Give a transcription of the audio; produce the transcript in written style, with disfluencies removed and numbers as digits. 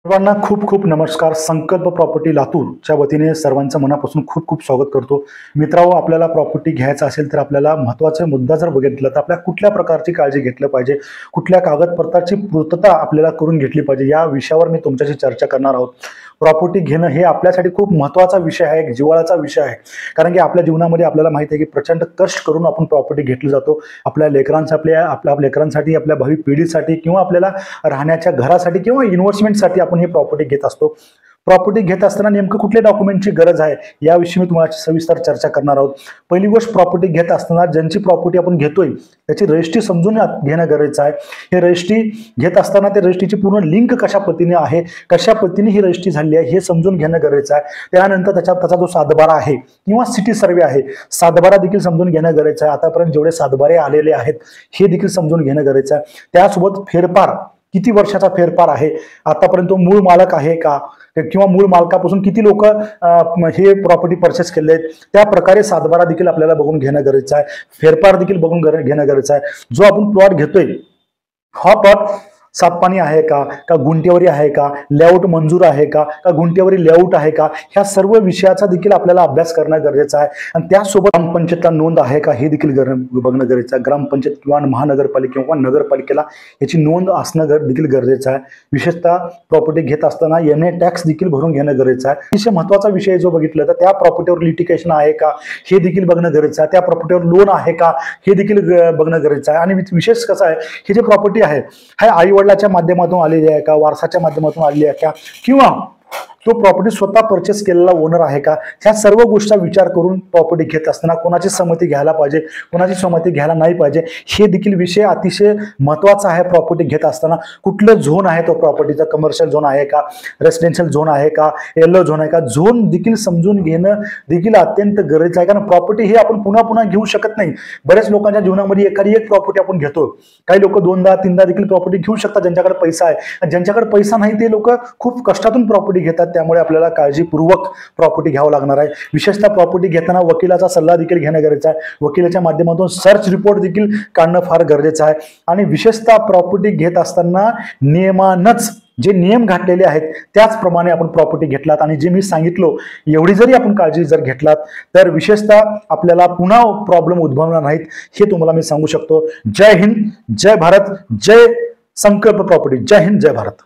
सर्वांना खूप खूप नमस्कार. संकल्प प्रॉपर्टी लातूरच्या वतीने सर्वांचं मनापासून खूप खूप स्वागत करतो. मित्रांनो, आपल्याला प्रॉपर्टी घ्यायचं असेल तर आपल्याला महत्त्वाचे मुद्दा जर बघितला तर आपल्या कुठल्या प्रकारची काळजी घेतली पाहिजे, कुठल्या कागदपत्राची पूर्तता आपल्याला करून घेतली पाहिजे, या विषयावर मी तुमच्याशी चर्चा करणार आहोत. प्रॉपर्टी घेणं हे आपल्यासाठी खूप महत्त्वाचा विषय आहे, एक जिव्हाळ्याचा विषय आहे. कारण की आपल्या जीवनामध्ये आपल्याला माहिती आहे की प्रचंड कष्ट करून आपण प्रॉपर्टी घेतली जातो. आपल्या लेकरांसाठी, आपल्या लेकरांसाठी, आपल्या भावी पिढीसाठी किंवा आपल्याला राहण्याच्या घरासाठी किंवा इन्व्हेस्टमेंटसाठी आपण ही प्रॉपर्टी घेत असतो. प्रॉपर्टी घेत असताना नेमकं कुठल्या डॉक्युमेंटची गरज आहे याविषयी मी तुम्हाला सविस्तर चर्चा करणार आहोत. पहिली गोष्ट, प्रॉपर्टी घेत असताना ज्यांची प्रॉपर्टी आपण घेतोय त्याची रजिस्ट्री समजून घेणं गरजेचं आहे. हे रजिस्ट्री घेत असताना त्या रजिस्ट्रीची पूर्ण लिंक कशा पद्धतीने आहे, कशा पद्धतीने ही रजिस्ट्री झाली आहे हे समजून घेणं गरजेचं आहे. त्यानंतर त्याचा जो सातबारा आहे किंवा सिटी सर्वे आहे, सातबारा देखील समजून घेणं गरजेचं आहे. आतापर्यंत जेवढे सातबारे आलेले आहेत हे देखील समजून घेणं गरजेचं आहे. त्यासोबत फेरफार, किती वर्षाचा फेरफार आहे, आतापर्यंत तो मूळ मालक आहे का, किंवा मूळ मालकापासून किती लोक हे प्रॉपर्टी परचेस केले आहेत, त्या प्रकारे सातबारा देखील आपल्याला बघून घेणं गरजेचं आहे. फेरफार देखील बघून घेणं गरजेचं आहे. जो आपण प्लॉट घेतोय हा प्लॉट सातपाणी आहे का गुंठेवारी आहे का, लेआउट मंजूर आहे का गुंठेवारी लेआउट आहे का, ह्या सर्व विषयाचा देखील आपल्याला अभ्यास करणं गरजेचं आहे. आणि त्यासोबत ग्रामपंचायतला नोंद आहे का हे देखील बघणं गरजेचं आहे. ग्रामपंचायत किंवा महानगरपालिका किंवा नगरपालिकेला याची नोंद असणं देखील गरजेचं आहे. विशेषतः प्रॉपर्टी घेत असताना एनए टॅक्स देखील भरून घेणं गरजेचं आहे. अतिशय महत्त्वाचा विषय जो बघितला तर त्या प्रॉपर्टीवर लिटिगेशन आहे का हे देखील बघणं गरजेचं आहे. त्या प्रॉपर्टीवर लोन आहे का हे देखील बघणं गरजेचं आहे. आणि विशेष कसं आहे, ही जी प्रॉपर्टी आहे हा आई च्या माध्यमातून आलेली आहे का, वारसाच्या माध्यमातून आलेली आहे का, किंवा तो प्रॉपर्टी स्वतः परचेस केलेला ओनर आहे का, ह्या सर्व गोष्टीचा विचार करून प्रॉपर्टी घेत असताना कोणाची संमती घ्यायला पाहिजे, कोणाची संमती घ्यायला नाही पाहिजे, हे देखील विषय अतिशय महत्त्वाचा आहे. प्रॉपर्टी घेत असताना कुठलं झोन आहे तो प्रॉपर्टीचा, कमर्शियल झोन आहे का, रेसिडेन्शियल झोन आहे का, येलो झोन आहे का, झोन देखील समजून घेणं देखील अत्यंत गरजेचं आहे. कारण प्रॉपर्टी ही आपण पुन्हा पुन्हा घेऊ शकत नाही. बऱ्याच लोकांच्या जीवनामध्ये एखादी एक प्रॉपर्टी आपण घेतो, काही लोक दोनदा तीनदा देखील प्रॉपर्टी घेऊ शकतात ज्यांच्याकडे पैसा आहे. ज्यांच्याकडे पैसा नाही ते लोक खूप कष्टातून प्रॉपर्टी घेतात. त्यामुळे आपल्याला काळजीपूर्वक प्रॉपर्टी घ्यावं लागणार आहे. विशेषतः प्रॉपर्टी घेताना वकिलाचा सल्ला देखील घेणं गरजेचं आहे. वकिलाच्या माध्यमातून सर्च रिपोर्ट देखील काढणं फार गरजेचं आहे. आणि विशेषतः प्रॉपर्टी घेत असताना नियमानच जे नियम घातलेले आहेत त्याचप्रमाणे आपण प्रॉपर्टी घेतलात आणि जे मी सांगितलो एवढी जरी आपण काळजी जर घेतलात तर विशेषतः आपल्याला पुन्हा प्रॉब्लेम उद्भवणार नाहीत, हे तुम्हाला मी सांगू शकतो. जय हिंद, जय भारत, जय संकल्प प्रॉपर्टी. जय हिंद, जय भारत.